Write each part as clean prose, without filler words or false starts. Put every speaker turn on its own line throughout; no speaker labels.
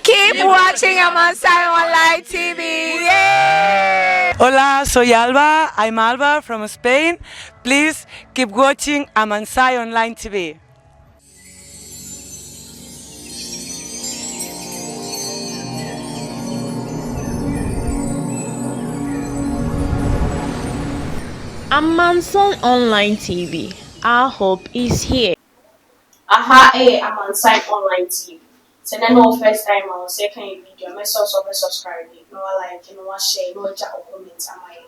Keep watching Hon.Samuel Online TV. Yay!
Hola, soy Alba. I'm Alba from Spain. Please keep watching Hon.Samuel Online TV.
Hon.Samuel Online TV. Our hope is here.
Hon.Samuel Online TV. So then no first time or second video, my source of subscribe, no like, no share, no chat or comment am I.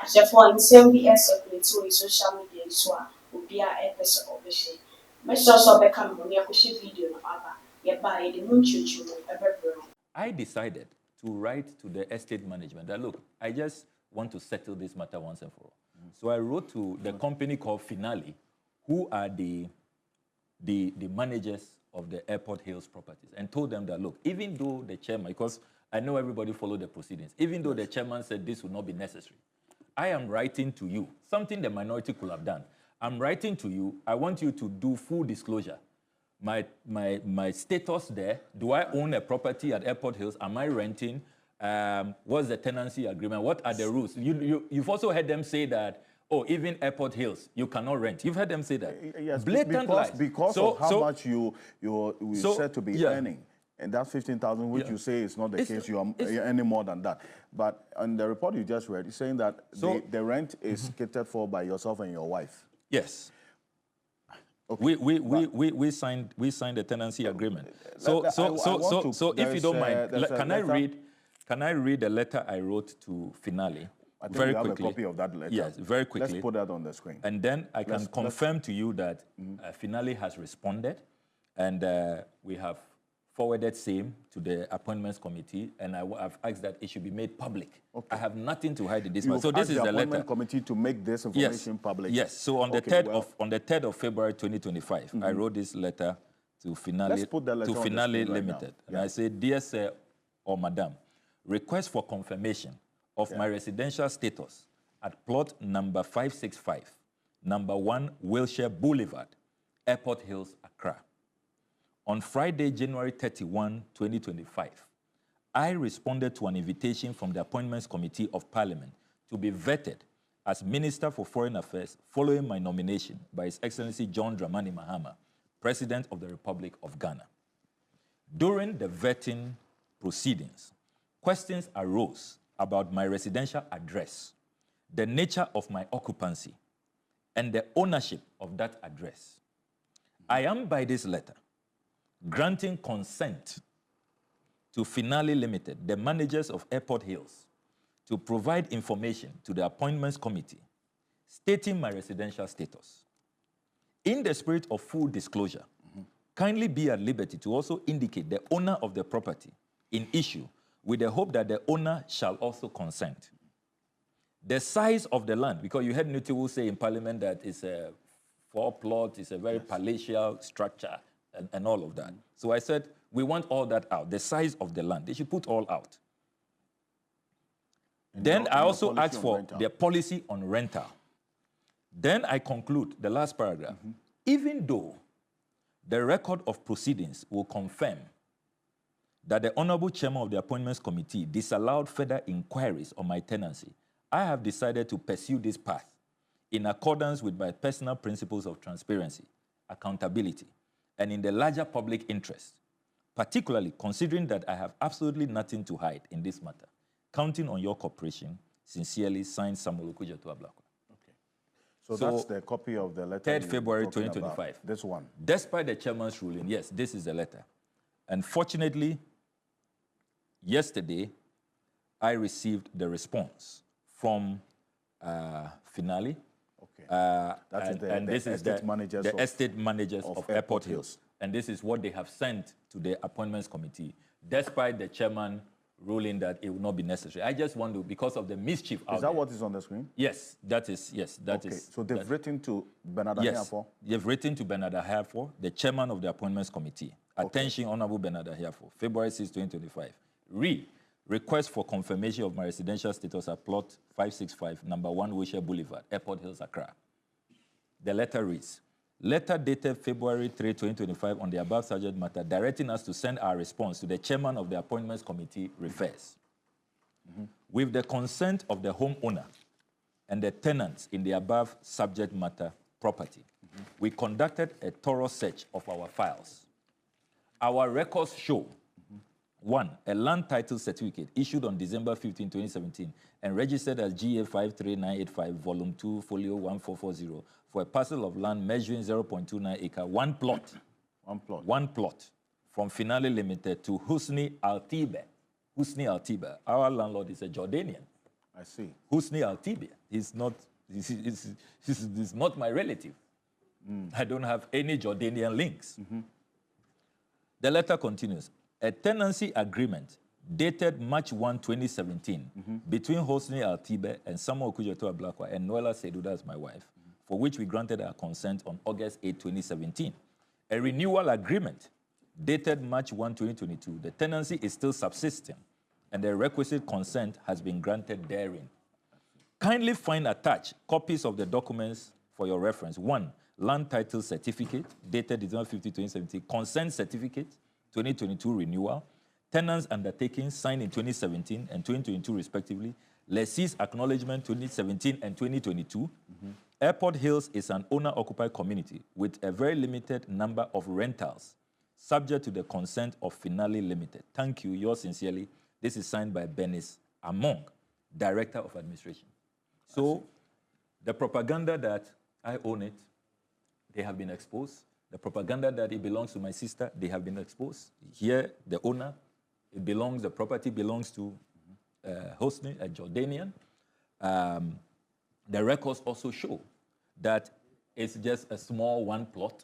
As for in same BS circulate to social media so will be a episode of the share. My source of become money video no other. Yeah, by the moon chuchu ever.
I decided to write to the estate management that, look, I just want to settle this matter once and for all. So I wrote to the company called Finale, who are the managers of the Airport Hills properties, and told them that, look, even though the chairman, because I know everybody followed the proceedings, even though the chairman said this would not be necessary, I am writing to you, something the minority could have done. I'm writing to you, I want you to do full disclosure. My status there, do I own a property at Airport Hills? Am I renting? What's the tenancy agreement? What are the rules? You've also heard them say that, oh, even Airport Hills, you cannot rent. You've heard them say that.
Yes,
blatant lies.
Because of how much you said to be earning. And that 15,000, which you say is not the case, you are earning more than that. But on the report you just read, it's saying that the rent is catered for by yourself and your wife.
Yes.
Okay.
We signed the tenancy agreement. So if you don't mind, can I read the letter I wrote to Finale?
I think
very
you have
quickly.
a copy of that letter.
Yes, very quickly.
Let's put that on the screen.
And then I can confirm to you that Finale has responded, and we have forwarded same to the appointments committee, and I have asked that it should be made public. Okay. I have nothing to hide in this matter. So this is the letter.
Committee to make this information public.
Yes. So on the 3rd of February 2025, I wrote this letter to Finale Limited, and I say, dear sir or madam, request for confirmation of my residential status at plot number 565, number 1 Wilshire Boulevard, Airport Hills, Accra. On Friday, January 31, 2025, I responded to an invitation from the Appointments Committee of Parliament to be vetted as Minister for Foreign Affairs following my nomination by His Excellency John Dramani Mahama, President of the Republic of Ghana. During the vetting proceedings, questions arose about my residential address, the nature of my occupancy, and the ownership of that address. I am, by this letter, granting consent to Finale Limited, the managers of Airport Hills, to provide information to the Appointments Committee stating my residential status. In the spirit of full disclosure, kindly be at liberty to also indicate the owner of the property in issue with the hope that the owner shall also consent. The size of the land, because you heard Nutiwu say in Parliament that it's a 4-plot, it's a very palatial structure, and all of that. So I said, we want all that out, the size of the land. They should put all out. Then I also asked for their policy on rental. Then I conclude the last paragraph. Even though the record of proceedings will confirm that the Honorable Chairman of the Appointments Committee disallowed further inquiries on my tenancy, I have decided to pursue this path in accordance with my personal principles of transparency, accountability, and in the larger public interest, particularly considering that I have absolutely nothing to hide in this matter. Counting on your cooperation, sincerely, signed Samuel Okudzeto Ablakwah.
Okay. So that's the copy of the letter.
3rd February 2025.
This one.
Despite the chairman's ruling, yes, this is the letter. Unfortunately, yesterday, I received the response from Finale.
Okay.
This is the estate managers of Airport Hills. And this is what they have sent to the Appointments Committee, despite the chairman ruling that it would not be necessary. I just want to, because of the mischief out there.
Is that what is on the screen?
Yes, that is.
So they've written to Bernard Ahiafo?
They've written to Bernard Ahiafo, the chairman of the Appointments Committee. Attention, Honorable Bernard Ahiafo, February 6, 2025. Request for confirmation of my residential status at plot 565, number 1 Wilshire Boulevard, Airport Hills, Accra. The letter reads, Letter dated February 3, 2025 on the above subject matter, directing us to send our response to the chairman of the Appointments Committee refers. With the consent of the homeowner and the tenants in the above subject matter property, we conducted a thorough search of our files. Our records show, 1, a land title certificate issued on December 15, 2017 and registered as GA 53985, Volume 2, Folio 1440, for a parcel of land measuring 0.29 acre, one plot. One plot from Finale Limited to Husni Al-Tibe. Husni Al-Tibe. Our landlord is a Jordanian.
I see.
Husni Al-Tibe. He's not my relative. I don't have any Jordanian links. The letter continues. A tenancy agreement dated March 1, 2017 between Hosni Al-Tibe and Samuel Okudzeto Ablakwah and Noela Seduda as my wife, for which we granted our consent on August 8, 2017. A renewal agreement dated March 1, 2022. The tenancy is still subsisting and the requisite consent has been granted therein. Kindly find attached copies of the documents for your reference. 1, land title certificate dated December 15, 2017, consent certificate, 2022 renewal, tenants undertaking signed in 2017 and 2022 respectively, lessee's acknowledgement 2017 and 2022. Airport Hills is an owner-occupied community with a very limited number of rentals, subject to the consent of Finale Limited. Thank you, yours sincerely. This is signed by Benis Among, Director of Administration. So the propaganda that I own it, they have been exposed. The propaganda that it belongs to my sister, they have been exposed. Here, the owner, the property belongs to Hosni, a Jordanian. The records also show that it's just a small one plot.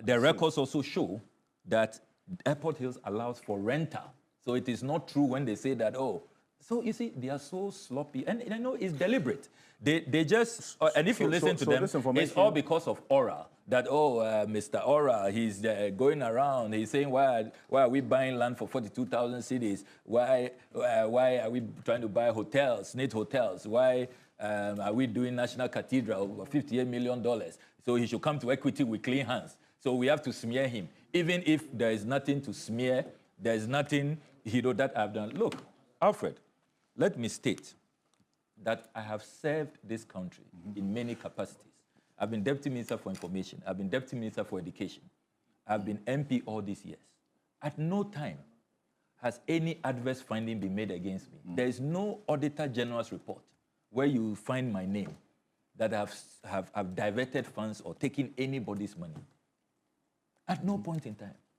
The records also show that Airport Hills allows for rental. So it is not true when they say that, oh, so you see, they are so sloppy. And I know it's deliberate. They just, and if you listen to them, it's all because of Aura. That, Mr. Aura, he's going around, he's saying, why are we buying land for 42,000 cities? Why are we trying to buy hotels, net hotels? Why are we doing National Cathedral, $58 million? So he should come to Equity with clean hands. So we have to smear him. Even if there is nothing to smear, there is nothing, that I've done. Look, Alfred, let me state that I have served this country in many capacities. I've been Deputy Minister for Information. I've been Deputy Minister for Education. I've been MP all these years. At no time has any adverse finding been made against me. There is no Auditor General's report where you find my name that have diverted funds or taken anybody's money. At no point in time.